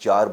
4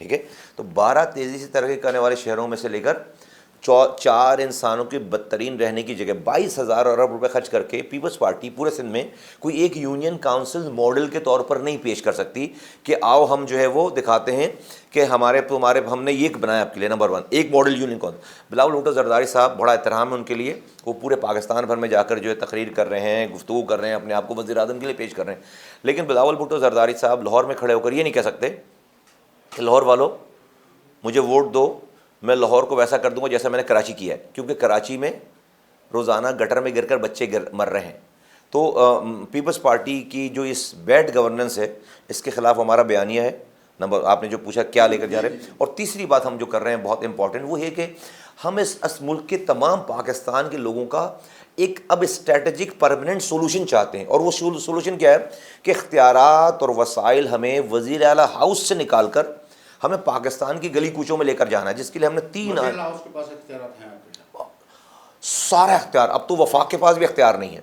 ٹھیک ہے. تو 12 تیزی سے ترقی کرنے والے شہروں میں سے لے کر 4 انسانوں کی بدترین رہنے کی جگہ 22,000 ارب روپے خرچ کر کے پیپلز پارٹی پورے سندھ میں کوئی ایک یونین کاؤنسل ماڈل کے طور پر نہیں پیش کر سکتی کہ آؤ ہم جو ہے وہ دکھاتے ہیں کہ تمہارے ہم نے یہ بنایا آپ کے لیے. نمبر 1 ایک ماڈل یونین کون. بلاول بھٹو زرداری صاحب بڑا احترام ہے ان کے لیے, وہ پورے پاکستان بھر میں جا کر جو ہے تقریر کر رہے ہیں, گفتگو کر رہے ہیں, اپنے آپ کو وزیر اعظم کے لیے پیش کر رہے ہیں. لیکن بلاول بھٹو زرداری صاحب لاہور میں کھڑے ہو کر یہ نہیں کہہ سکتے کہ لاہور والوں مجھے ووٹ دو, میں لاہور کو ویسا کر دوں گا جیسا میں نے کراچی کیا ہے, کیونکہ کراچی میں روزانہ گٹر میں گر کر بچے مر رہے ہیں. تو پیپلز پارٹی کی جو اس بیڈ گورننس ہے اس کے خلاف ہمارا بیانیہ ہے. نمبر آپ نے جو پوچھا کیا لے کر جا رہے ہیں. اور تیسری بات ہم جو کر رہے ہیں بہت امپورٹنٹ, وہ ہے کہ ہم اس ملک کے تمام پاکستان کے لوگوں کا ایک اب اسٹریٹجک پرماننٹ سولوشن چاہتے ہیں. اور وہ سولوشن کیا ہے کہ اختیارات اور وسائل ہمیں وزیر اعلیٰ ہاؤس سے نکال کر ہمیں پاکستان کی گلی کوچوں میں لے کر جانا ہے, جس کے لیے ہم نے 3 سارا اختیار. اب تو وفاق کے پاس بھی اختیار نہیں ہے.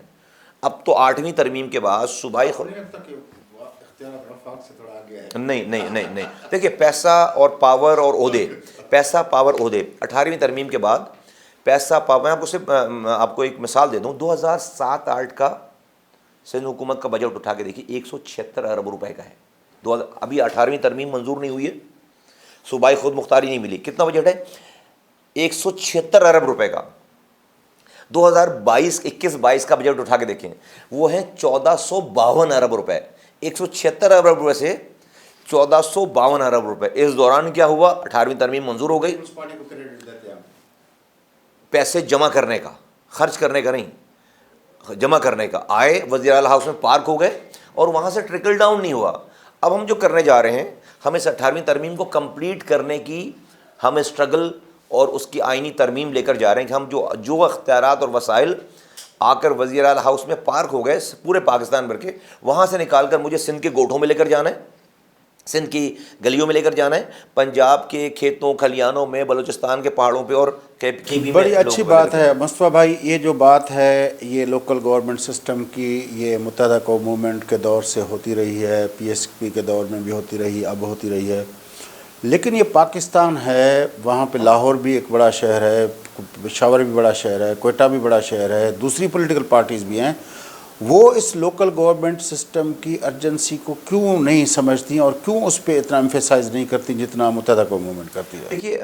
اب تو 8ویں ترمیم کے بعد صوبائی نہیں دیکھیے, پیسہ اور پاور اور عہدے, پیسہ پاور عہدے 18ویں ترمیم کے بعد پیسہ پاور. میں آپ کو ایک مثال دے دوں, 2007-8 کا سندھ حکومت کا بجٹ اٹھا کے دیکھیے 176 ارب روپے کا ہے. ابھی 18ویں ترمیم منظور نہیں ہوئی ہے, صوبائی خود مختاری نہیں ملی. کتنا بجٹ ہے؟ 176 ارب روپے کا. 2021-22 کا بجٹ اٹھا کے دیکھیں, وہ ہیں 1452 ارب روپے. 176 ارب روپے سے 1452 ارب روپے. اس دوران کیا ہوا؟ 18ویں ترمیم منظور ہو گئی. پیسے جمع کرنے کا, خرچ کرنے کا نہیں, جمع کرنے کا. آئے وزیر اعلیٰ ہاؤس میں پارک ہو گئے اور وہاں سے ٹرکل ڈاؤن نہیں ہوا. اب ہم جو کرنے جا رہے ہیں, ہم اس 18ویں ترمیم کو کمپلیٹ کرنے کی ہم اسٹرگل اور اس کی آئینی ترمیم لے کر جا رہے ہیں کہ ہم جو اختیارات اور وسائل آ کر وزیر اعلیٰ ہاؤس میں پارک ہو گئے پورے پاکستان بھر کے, وہاں سے نکال کر مجھے سندھ کے گوٹھوں میں لے کر جانا ہے, سندھ کی گلیوں میں لے کر جانا ہے, پنجاب کے کھیتوں کھلیانوں میں, بلوچستان کے پہاڑوں پہ اور بڑی اچھی بات ہے مصطفیٰ بھائی. یہ جو بات ہے یہ لوکل گورنمنٹ سسٹم کی, یہ متحدہ قوم موومنٹ کے دور سے ہوتی رہی ہے, پی ایس پی کے دور میں بھی ہوتی رہی, اب ہوتی رہی ہے. لیکن یہ پاکستان ہے, وہاں پہ لاہور بھی ایک بڑا شہر ہے, پشاور بھی بڑا شہر ہے, کوئٹہ بھی بڑا شہر ہے, دوسری پولیٹیکل پارٹیز بھی ہیں. وہ اس لوکل گورنمنٹ سسٹم کی ارجنسی کو کیوں نہیں سمجھتی اور کیوں اس پہ اتنا ایمفیسائز نہیں کرتی جتنا متحدہ قوم موومنٹ کرتی ہے؟ دیکھیے,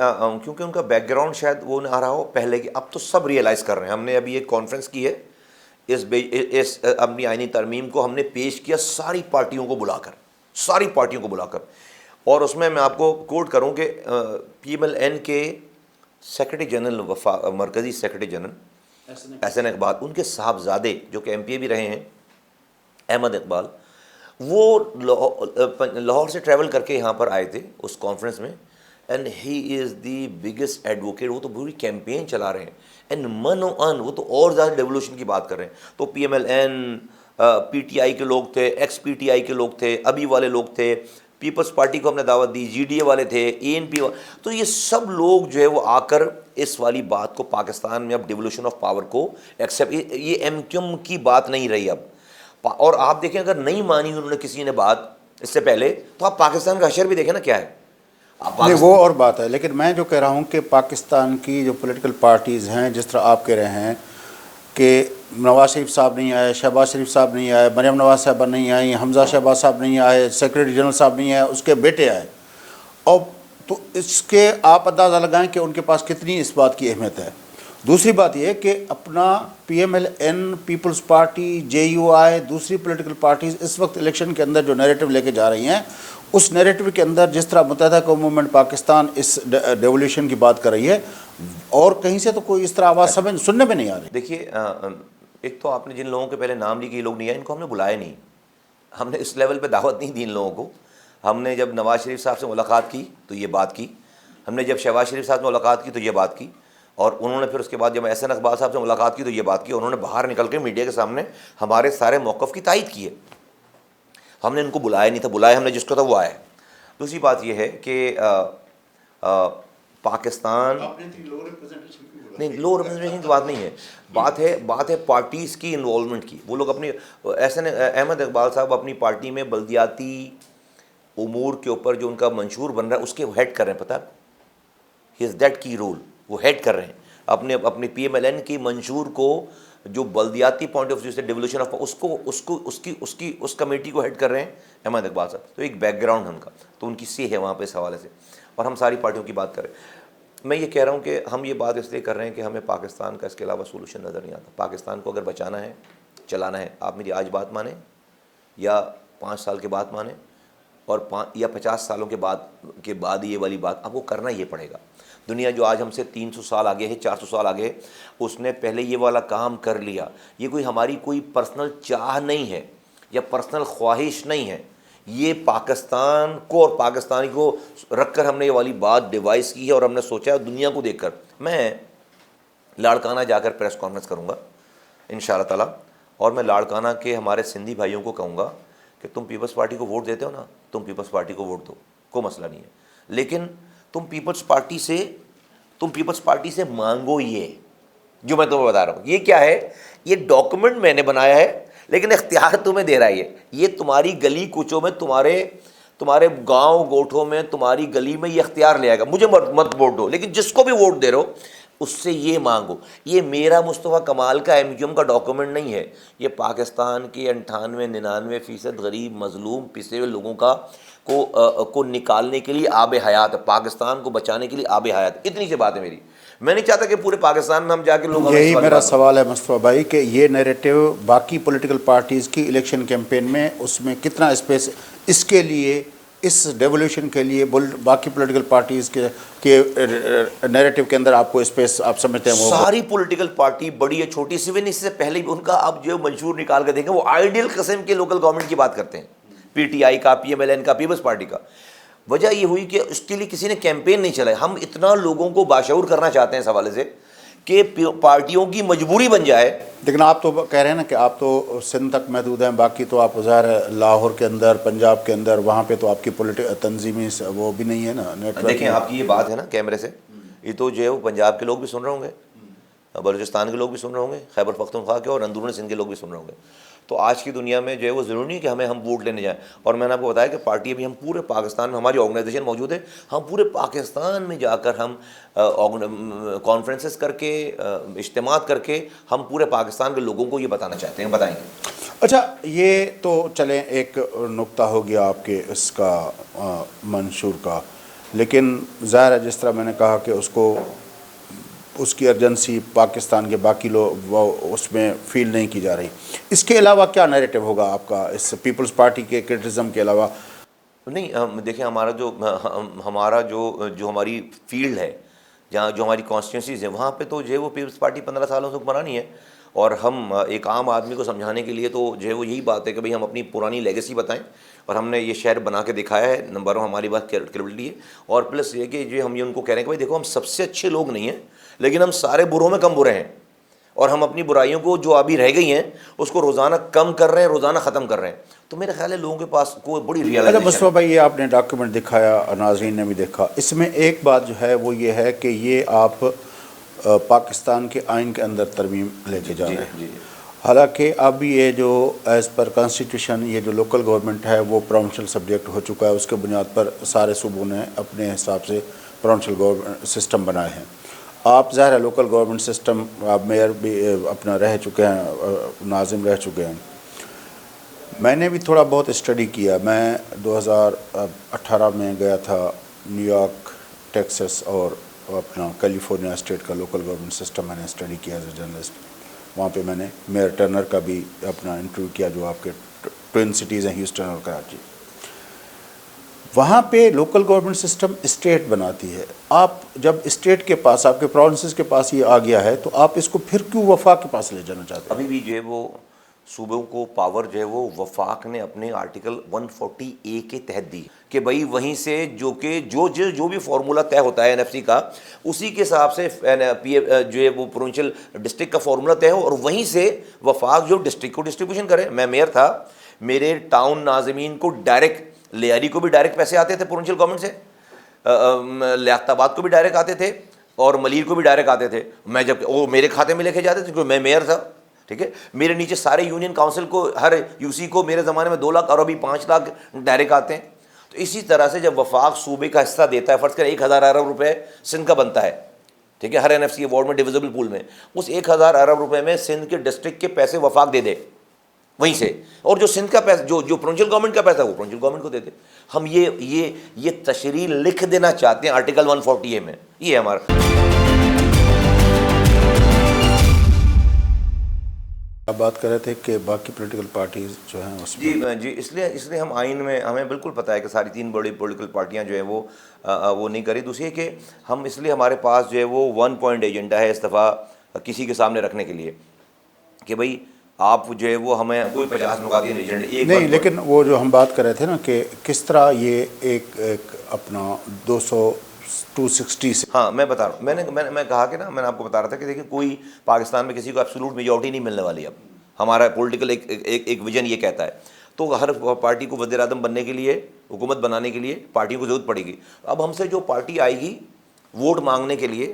کیونکہ ان کا بیک گراؤنڈ شاید وہ نہ رہا ہو پہلے کی. اب تو سب ریئلائز کر رہے ہیں. ہم نے ابھی ایک کانفرنس کی ہے اس اپنی آئینی ترمیم کو ہم نے پیش کیا ساری پارٹیوں کو بلا کر, اور اس میں آپ کو کوٹ کروں کہ پی ایم ایل این کے سیکرٹری جنرل مرکزی سیکرٹری جنرل احسن اقبال, ان کے صاحبزادے جو کہ ایم پی اے بھی رہے ہیں, احمد اقبال, وہ لاہور سے ٹریول کر کے یہاں پر آئے تھے اس کانفرنس میں. And he is the biggest advocate. وہ تو پوری کیمپین چلا رہے ہیں, اینڈ وہ تو اور زیادہ ڈیولوشن کی بات کر رہے ہیں. تو P M L N, P T I کے لوگ تھے, ایکس پی ٹی آئی کے لوگ تھے, ابھی والے لوگ تھے, پیپلز پارٹی کو ہم نے دعوت دی, جی ڈی اے والے تھے, اے این پی. تو یہ سب لوگ جو ہے وہ آ کر اس والی بات کو پاکستان میں اب ڈیولوشن آف پاور کو ایکسیپٹ, یہ ایم کیوم کی بات نہیں رہی اب. اور آپ دیکھیں اگر نہیں مانی انہوں نے کسی نے بات اس سے پہلے, تو آپ پاکستان کا حشر بھی دیکھیں نا کیا ہے. نہیں وہ اور بات ہے, لیکن میں جو کہہ رہا ہوں کہ پاکستان کی جو پولیٹیکل پارٹیز ہیں, جس طرح آپ کہہ رہے ہیں کہ نواز شریف صاحب نہیں آئے, شہباز شریف صاحب نہیں آئے, مریم نواز صاحبہ نہیں آئیں, حمزہ شہباز صاحب نہیں آئے, سیکرٹری جنرل صاحب نہیں آئے, اس کے بیٹے آئے, اور تو اس کے آپ اندازہ لگائیں کہ ان کے پاس کتنی اس بات کی اہمیت ہے. دوسری بات یہ کہ اپنا P M L N, Peoples Party, J U I, دوسری پولیٹیکل پارٹیز اس وقت الیکشن کے اندر جو نیریٹو لے کے جا رہی ہیں, اس نیریٹو کے اندر جس طرح متحدہ قوم موومنٹ پاکستان اس ڈیولیوشن کی بات کر رہی ہے, اور کہیں سے تو کوئی اس طرح آواز سننے میں نہیں آ رہی. دیکھیے, ایک تو آپ نے جن لوگوں کے پہلے نام لی کہ یہ لوگ نہیں آئے, ان کو ہم نے بلایا نہیں, ہم نے اس لیول پہ دعوت نہیں دی ان لوگوں کو. ہم نے جب نواز شریف صاحب سے ملاقات کی تو یہ بات کی, ہم نے جب شہباز شریف صاحب سے ملاقات کی تو یہ بات کی, اور انہوں نے پھر اس کے بعد جب احسن اقبال صاحب سے ملاقات کی تو یہ بات کی. انہوں نے باہر نکل کے میڈیا کے سامنے ہمارے سارے موقف کی تائید کی ہے. ہم نے ان کو بلایا نہیں تھا, بلایا ہم نے جس کو تھا وہ آئے. دوسری بات یہ ہے کہ پاکستان نہیں, لو ریپرزنٹیشن کی بات نہیں ہے, بات ہے پارٹیز کی انوالومنٹ کی. وہ لوگ اپنی, احسن احمد اقبال صاحب اپنی پارٹی میں بلدیاتی امور کے اوپر جو ان کا منشور بن رہا ہے اس کے وہ ہیڈ کر رہے ہیں. پتہ ہی از دیٹ کی رول, وہ ہیڈ کر رہے ہیں اپنے پی ایم ایل این کی منشور کو, جو بلدیاتی پوائنٹ آف ویو سے ڈیولوشن آف اس کمیٹی کو ہیڈ کر رہے ہیں احمد اقبال صاحب. تو ایک بیک گراؤنڈ ان کا, تو ان کی سی ہے وہاں پہ اس حوالے سے. اور ہم ساری پارٹیوں کی بات کریں. میں یہ کہہ رہا ہوں کہ ہم یہ بات اس لیے کر رہے ہیں کہ ہمیں پاکستان کا اس کے علاوہ سولوشن نظر نہیں آتا. پاکستان کو اگر بچانا ہے, چلانا ہے, آپ میری آج بات مانیں یا 5 سال کے بعد مانیں اور 50 سالوں کے بعد یہ والی بات آپ کو کرنا یہ پڑے گا. دنیا جو آج ہم سے 300 سال آگے ہے, 400 سال آگے ہے, اس نے پہلے یہ والا کام کر لیا. یہ کوئی ہماری کوئی پرسنل چاہ نہیں ہے یا پرسنل خواہش نہیں ہے. یہ پاکستان کو اور پاکستانی کو رکھ کر ہم نے یہ والی بات ڈیوائس کی ہے اور ہم نے سوچا ہے دنیا کو دیکھ کر. میں لاڑکانہ جا کر پریس کانفرنس کروں گا انشاءاللہ تعالیٰ, اور میں لاڑکانہ کے ہمارے سندھی بھائیوں کو کہوں گا کہ تم پیپلز پارٹی کو ووٹ دیتے ہو نا, تم پیپلز پارٹی کو ووٹ دو, کوئی مسئلہ نہیں ہے, لیکن تم پیپلز پارٹی سے مانگو یہ جو میں تمہیں بتا رہا ہوں. یہ کیا ہے؟ یہ ڈاکومنٹ میں نے بنایا ہے لیکن اختیار تمہیں دے رہا ہے. یہ تمہاری گلی کوچوں میں, تمہارے گاؤں گوٹھوں میں, تمہاری گلی میں یہ اختیار لے آئے گا. مجھے مت ووٹ دو, لیکن جس کو بھی ووٹ دے رہے ہو اس سے یہ مانگو. یہ میرا مصطفیٰ کمال کا MQM کا ڈاکومنٹ نہیں ہے. یہ پاکستان کے 98-99% غریب مظلوم پسے ہوئے لوگوں کو نکالنے کے لیے آب حیات ہے, پاکستان کو بچانے کے لیے آب حیات. اتنی سی بات ہے میری. میں نہیں چاہتا کہ پورے پاکستان میں ہم جا کے لوگ, یہی میرا سوال ہے مصطفیٰ بھائی کہ یہ نیریٹو باقی پولیٹیکل پارٹیز کی الیکشن کیمپین میں اس میں کتنا اسپیس اس کے لیے, اس ڈیولیوشن کے لیے باقی پولیٹیکل پارٹیز کے نیریٹو کے اندر آپ کو اسپیس آپ سمجھتے ہیں؟ وہ ساری پولیٹیکل پارٹی بڑی ہے چھوٹی سی, اس سے پہلے بھی ان کا آپ جو منشور نکال کے دیکھیں وہ آئیڈیل قسم کے لوکل گورنمنٹ کی بات کرتے ہیں, PTI کا, PMLN کا, پیپلز پارٹی کا. وجہ یہ ہوئی کہ اس کے لیے کسی نے کیمپین نہیں چلائی. ہم اتنا لوگوں کو باشعور کرنا چاہتے ہیں اس حوالے سے کہ پارٹیوں کی مجبوری بن جائے. لیکن آپ تو کہہ رہے ہیں نا کہ آپ تو سندھ تک محدود ہیں, باقی تو آپ ظاہر ہے لاہور کے اندر, پنجاب کے اندر, وہاں پہ تو آپ کی تنظیمی وہ بھی نہیں ہے نا. دیکھیں آپ کی یہ بات ہے نا کیمرے سے, یہ تو جو ہے وہ پنجاب کے لوگ بھی سن رہے ہوں گے, بلوچستان کے لوگ بھی سن رہے ہوں گے, خیبر پختونخوا کے اور اندرون سندھ کے لوگ بھی سن رہے ہوں گے. تو آج کی دنیا میں جو ہے وہ ضروری نہیں کہ ہم ووٹ لینے جائیں. اور میں نے آپ کو بتایا کہ پارٹی ابھی ہم پورے پاکستان میں, ہماری آرگنائزیشن موجود ہے, ہم پورے پاکستان میں جا کر ہم کانفرنسز کر کے, اجتماعات کر کے ہم پورے پاکستان کے لوگوں کو یہ بتانا چاہتے ہیں, بتائیں گے. اچھا, یہ تو چلیں ایک نقطہ ہو گیا آپ کے اس کا منشور کا, لیکن ظاہر ہے جس طرح میں نے کہا کہ اس کی ارجنسی پاکستان کے باقی لوگ اس میں فیل نہیں کی جا رہی. اس کے علاوہ کیا نیریٹو ہوگا آپ کا اس پیپلز پارٹی کے کرٹیسزم کے علاوہ؟ نہیں دیکھیں, ہمارا جو ہماری فیلڈ ہے, جہاں جو ہماری کانسٹیٹوئنسیز ہیں, وہاں پہ تو جو ہے وہ پیپلز پارٹی 15 سالوں سے حکمرانی ہے. اور ہم ایک عام آدمی کو سمجھانے کے لیے تو جو ہے وہ یہی بات ہے کہ بھئی ہم اپنی پرانی لیگیسی بتائیں, اور ہم نے یہ شہر بنا کے دکھایا ہے. نمبر 1 ہماری بات کریڈبلٹی ہے, اور پلس یہ کہ جو ہم یہ ان کو کہہ رہے ہیں کہ بھئی دیکھو ہم سب سے اچھے لوگ نہیں ہیں, لیکن ہم سارے بروں میں کم برے ہیں, اور ہم اپنی برائیوں کو جو ابھی رہ گئی ہیں اس کو روزانہ کم کر رہے ہیں, روزانہ ختم کر رہے ہیں. تو میرے خیال ہے لوگوں کے پاس کوئی بڑی ریئلائزیشن. مصطفیٰ بھائی, یہ آپ نے ڈاکیومنٹ دکھایا, ناظرین نے بھی دیکھا, اس میں ایک بات جو ہے وہ یہ ہے کہ یہ آپ پاکستان کے آئین کے اندر ترمیم لے کے جا رہے ہیں. حالانکہ اب یہ جو ایز پر کانسٹیٹیوشن یہ جو لوکل گورنمنٹ ہے وہ پروونشل سبجیکٹ ہو چکا ہے, اس کے بنیاد پر سارے صوبوں نے اپنے حساب سے پروونشل گورنمنٹ سسٹم بنائے ہیں. آپ ظاہر ہے لوکل گورنمنٹ سسٹم, آپ میئر بھی اپنا رہ چکے ہیں, ناظم رہ چکے ہیں. میں نے بھی تھوڑا بہت اسٹڈی کیا. میں 2018 میں گیا تھا نیو یارک, ٹیکسس اور اپنا کیلیفورنیا اسٹیٹ کا لوکل گورنمنٹ سسٹم میں نے اسٹڈی کیا ایز اے جرنلسٹ. وہاں پہ میں نے میئر ٹرنر کا بھی اپنا انٹرویو کیا, جو آپ کے ٹوئن سٹیز ہیں ہیوسٹن اور کراچی. وہاں پہ لوکل گورنمنٹ سسٹم اسٹیٹ بناتی ہے. آپ جب اسٹیٹ کے پاس, آپ کے پروونسز کے پاس یہ آ گیا ہے, تو آپ اس کو پھر کیوں وفاق کے پاس لے جانا چاہتے ہیں؟ ابھی بھی جو ہے وہ صوبوں کو پاور جو ہے وہ وفاق نے اپنے آرٹیکل 140A کے تحت دی کہ بھئی وہیں سے جو بھی فارمولہ طے ہوتا ہے NFC کا, اسی کے حساب سے جو ہے وہ پروونشل ڈسٹرکٹ کا فارمولہ طے ہو, اور وہیں سے وفاق جو ڈسٹرکٹ کو ڈسٹریبیوشن کرے. میں میئر تھا, میرے ٹاؤن ناظمین کو ڈائریکٹ, لیاری کو بھی ڈائریکٹ پیسے آتے تھے پروونشل گورنمنٹ سے, لیاقت آباد کو بھی ڈائریکٹ آتے تھے, اور ملیر کو بھی ڈائریکٹ آتے تھے. میں جب وہ میرے کھاتے میں لے کے جاتے تھے کیونکہ میں میئر تھا, ٹھیک ہے. میرے نیچے سارے یونین کاؤنسل کو, ہر UC کو میرے زمانے میں 2 لاکھ اور ابھی 5 لاکھ ڈائریکٹ آتے ہیں. تو اسی طرح سے جب وفاق صوبے کا حصہ دیتا ہے، فرض کریں 1000 ارب روپے سندھ کا بنتا ہے، ٹھیک ہے، ہر این ایف سی ایوارڈ میں ڈویزبل پول میں، اس 1000 ارب روپے میں سندھ کے ڈسٹرکٹ کے پیسے وفاق دے دے وہیں سے، اور جو سندھ کا پیسہ جو پروونشل گورنمنٹ کا پیسہ ہے وہ پروونشل گورنمنٹ کو دے دے۔ ہم یہ تشریح لکھ دینا چاہتے ہیں آرٹیکل 140A میں، یہ ہے ہمارا۔ آپ بات کر رہے تھے کہ باقی پولیٹیکل پارٹیز جو ہیں اس میں جی اس لیے ہم آئین میں ہمیں بالکل پتہ ہے کہ ساری 3 بڑی پولیٹیکل پارٹیاں جو ہیں وہ نہیں کری۔ دوسری ہے کہ ہم اس لیے ہمارے پاس جو ہے وہ 1 پوائنٹ ایجنڈا ہے اس دفعہ کسی کے سامنے رکھنے کے لیے کہ بھئی آپ جو ہے وہ ہمیں کوئی 50 نکاتی ایجنڈا نہیں، لیکن وہ جو ہم بات کر رہے تھے نا کہ کس طرح یہ ایک اپنا 260 سے، ہاں میں بتا رہا ہوں، میں کہا کہ نا، میں نے آپ کو بتا رہا تھا کہ دیکھیں کوئی پاکستان میں کسی کو ایبسولوٹ میجورٹی نہیں ملنے والی، اب ہمارا پولیٹیکل ایک ویژن یہ کہتا ہے، تو ہر پارٹی کو وزیر اعظم بننے کے لیے، حکومت بنانے کے لیے پارٹی کو ضرورت پڑے گی۔ اب ہم سے جو پارٹی آئے گی ووٹ مانگنے کے لیے،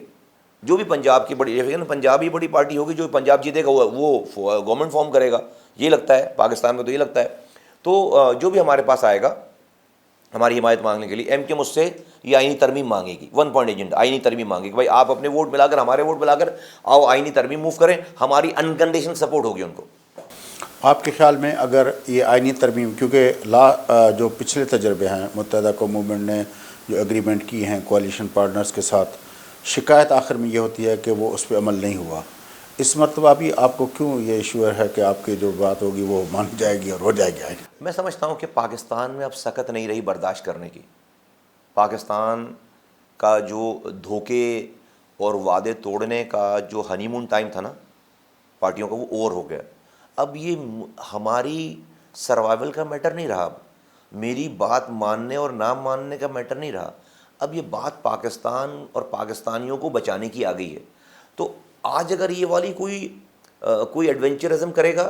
جو بھی پنجاب کی بڑی، پنجاب ہی بڑی پارٹی ہوگی، جو پنجاب جیتے گا وہ گورنمنٹ فارم کرے گا، یہ لگتا ہے پاکستان میں، تو یہ لگتا ہے۔ تو جو بھی ہمارے پاس آئے گا ہماری حمایت مانگنے کے لیے، ایم کیو ایم اس سے یہ آئینی ترمیم مانگے گی، 1 پوائنٹ ایجنڈا آئینی ترمیم مانگے گی، بھائی آپ اپنے ووٹ ملا کر، ہمارے ووٹ ملا کر آؤ آئینی ترمیم موو کریں، ہماری انکنڈیشن سپورٹ ہوگی ان کو۔ آپ کے خیال میں اگر یہ آئینی ترمیم، کیونکہ جو پچھلے تجربے ہیں متحدہ قوم موومنٹ نے جو ایگریمنٹ کی ہیں کوalition پارٹنرز کے ساتھ، شکایت آخر میں یہ ہوتی ہے کہ وہ اس پہ عمل نہیں ہوا، اس مرتبہ بھی آپ کو کیوں یہ ایشور ہے کہ آپ کی جو بات ہوگی وہ مانی جائے گی اور ہو جائے گی؟ میں سمجھتا ہوں کہ پاکستان میں اب سکت نہیں رہی برداشت کرنے کی۔ پاکستان کا جو دھوکے اور وعدے توڑنے کا جو ہنی مون ٹائم تھا نا پارٹیوں کا، وہ اوور ہو گیا۔ اب یہ ہماری سروائیول کا میٹر نہیں رہا، اب میری بات ماننے اور نہ ماننے کا میٹر نہیں رہا، اب یہ بات پاکستان اور پاکستانیوں کو بچانے کی آ گئی ہے۔ تو آج اگر یہ والی کوئی ایڈونچرزم کرے گا،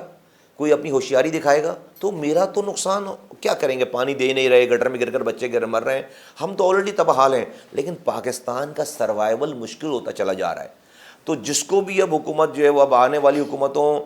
کوئی اپنی ہوشیاری دکھائے گا، تو میرا تو نقصان کیا کریں گے؟ پانی دے نہیں رہے، گٹر میں گر کر بچے مر رہے ہیں، ہم تو آلریڈی تباہ حال ہیں، لیکن پاکستان کا سروائیول مشکل ہوتا چلا جا رہا ہے۔ تو جس کو بھی اب حکومت جو ہے وہ اب آنے والی حکومتوں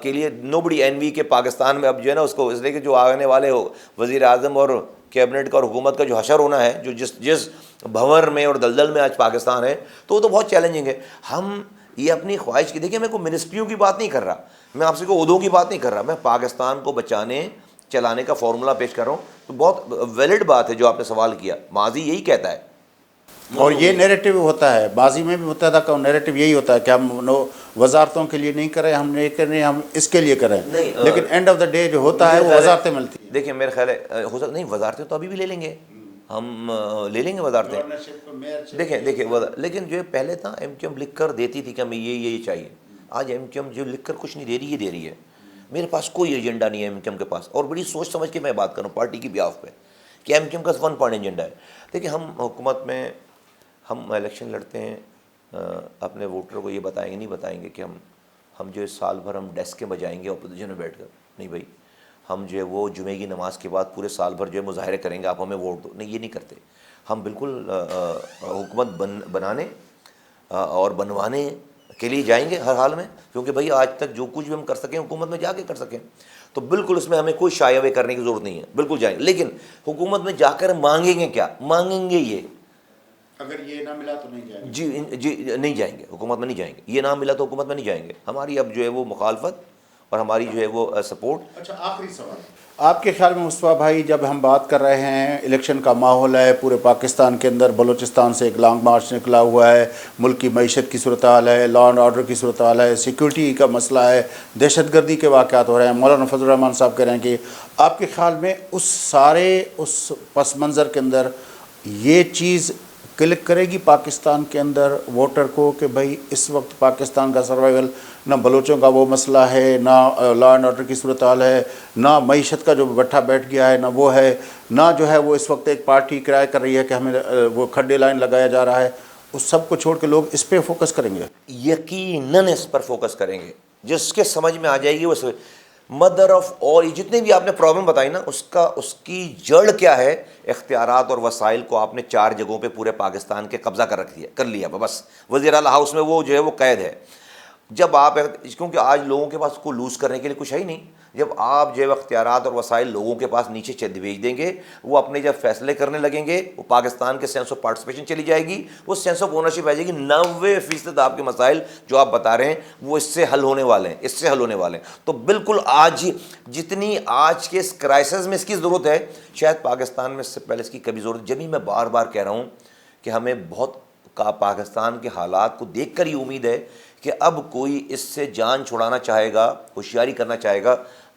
کے لیے نوبڈی اینوی کے پاکستان میں اب جو ہے نا اس کو، اس لیے کہ جو آنے والے وزیر اعظم اور کیبنٹ کا اور حکومت کا جو حشر ہونا ہے، جو جس بھنور میں اور دلدل میں آج پاکستان ہے، تو وہ تو بہت چیلنجنگ ہے۔ ہم یہ اپنی خواہش کی، دیکھیں میں کوئی منسٹریوں کی بات نہیں کر رہا، میں آپ سے کوئی عہدوں کی بات نہیں کر رہا، میں پاکستان کو بچانے چلانے کا فارمولا پیش کر رہا ہوں۔ تو بہت ویلڈ بات ہے جو آپ نے سوال کیا، ماضی یہی کہتا ہے، اور یہ نیریٹو ہوتا ہے، ماضی میں بھی متحدہ کا نیریٹو یہی ہوتا ہے کہ ہم وزارتوں کے لیے نہیں کریں، ہم نہیں کریں، ہم اس کے لیے کریں، لیکن اینڈ آف دا ڈے جو ہوتا ہے وہ وزارتیں ملتی ہیں۔ دیکھیں میرا خیال ہے ہو سکتا نہیں، وزارتیں تو ابھی بھی لے لیں گے، ہم لے لیں گے وزارتیں، دیکھیں لیکن جو پہلے تھا ایم کیو ایم لکھ کر دیتی تھی کہ ہمیں یہ چاہیے، آج ایم کیو ایم جو لکھ کر کچھ نہیں دے رہی، یہ دے رہی ہے۔ میرے پاس کوئی ایجنڈا نہیں ہے ایم کیو ایم کے پاس، اور بڑی سوچ سمجھ کے میں بات کروں پارٹی کی بیاف پہ کہ ایم کیو ایم کا 1 پوائنٹ ایجنڈا ہے۔ دیکھیں ہم حکومت میں ہم الیکشن لڑتے ہیں، اپنے ووٹر کو یہ بتائیں گے نہیں بتائیں گے کہ ہم جو سال بھر ہم ڈیسک کے بجائیں گے اپوزیشن میں بیٹھ کر، نہیں بھائی ہم جو ہے وہ جمعے کی نماز کے بعد پورے سال بھر جو ہے مظاہرے کریں گے آپ ہمیں ووٹ دو، نہیں یہ نہیں کرتے۔ ہم بالکل حکومت بنانے اور بنوانے کے لیے جائیں گے ہر حال میں، کیونکہ بھائی آج تک جو کچھ بھی ہم کر سکیں حکومت میں جا کے کر سکیں، تو بالکل اس میں ہمیں کوئی شائع ہوئے کرنے کی ضرورت نہیں ہے، بالکل جائیں گے۔ لیکن حکومت میں جا کر مانگیں گے کیا؟ مانگیں گے یہ، اگر یہ نہ ملا تو نہیں جائیں گے، جی نہیں جائیں گے، حکومت میں نہیں جائیں گے، یہ نہ ملا تو حکومت میں نہیں جائیں گے۔ ہماری اب جو ہے وہ مخالفت اور ہماری جو ہے وہ سپورٹ۔ اچھا آخری سوال، آپ کے خیال میں مصطفیٰ بھائی، جب ہم بات کر رہے ہیں الیکشن کا ماحول ہے پورے پاکستان کے اندر، بلوچستان سے ایک لانگ مارچ نکلا ہوا ہے، ملک کی معیشت کی صورتحال ہے، لا اینڈ آرڈر کی صورتحال ہے، سیکیورٹی کا مسئلہ ہے، دہشت گردی کے واقعات ہو رہے ہیں، مولانا فضل الرحمان صاحب کہہ رہے ہیں کہ آپ کے خیال میں اس پس منظر کے اندر یہ چیز کلک کرے گی پاکستان کے اندر ووٹر کو کہ بھائی اس وقت پاکستان کا سروائیول، نہ بلوچوں کا وہ مسئلہ ہے، نہ لا اینڈ آرڈر کی صورتحال ہے، نہ معیشت کا جو بٹھا بیٹھ گیا ہے، نہ وہ ہے، نہ جو ہے وہ اس وقت ایک پارٹی کرائے کر رہی ہے کہ ہمیں وہ کھڈے لائن لگایا جا رہا ہے، اس سب کو چھوڑ کے لوگ اس پہ فوکس کریں گے؟ یقیناً اس پر فوکس کریں گے، جس کے سمجھ میں آ جائے گی وہ مدر آف آل، جتنے بھی آپ نے پرابلم بتائی نا، اس کی جڑ کیا ہے؟ اختیارات اور وسائل کو آپ نے 4 جگہوں پہ پورے پاکستان کے قبضہ کر لیا، بس وزیر اعلیٰ ہاؤس میں وہ جو ہے وہ قید ہے، جب آپ کیونکہ آج لوگوں کے پاس کو لوز کرنے کے لیے کچھ ہے ہی نہیں. جب آپ جو اختیارات اور وسائل لوگوں کے پاس نیچے بھیج دیں گے, وہ اپنے جب فیصلے کرنے لگیں گے, وہ پاکستان کے سینس آف پارٹیسپیشن چلی جائے گی, وہ سینس آف اونرشپ آ جائے گی. 90% آپ کے مسائل جو آپ بتا رہے ہیں وہ اس سے حل ہونے والے ہیں, اس سے حل ہونے والے ہیں. تو بالکل آج جتنی آج کے اس کرائسس میں اس کی ضرورت ہے, شاید پاکستان میں اس سے پہلے اس کی کبھی ضرورت. جبھی میں بار بار کہہ رہا ہوں کہ ہمیں بہت پاکستان کے حالات کو دیکھ کر ہی امید ہے کہ اب کوئی اس سے جان چھڑانا چاہے گا, ہوشیاری کرنا چاہے گا,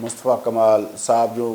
مصطفیٰ کمال صاحب جو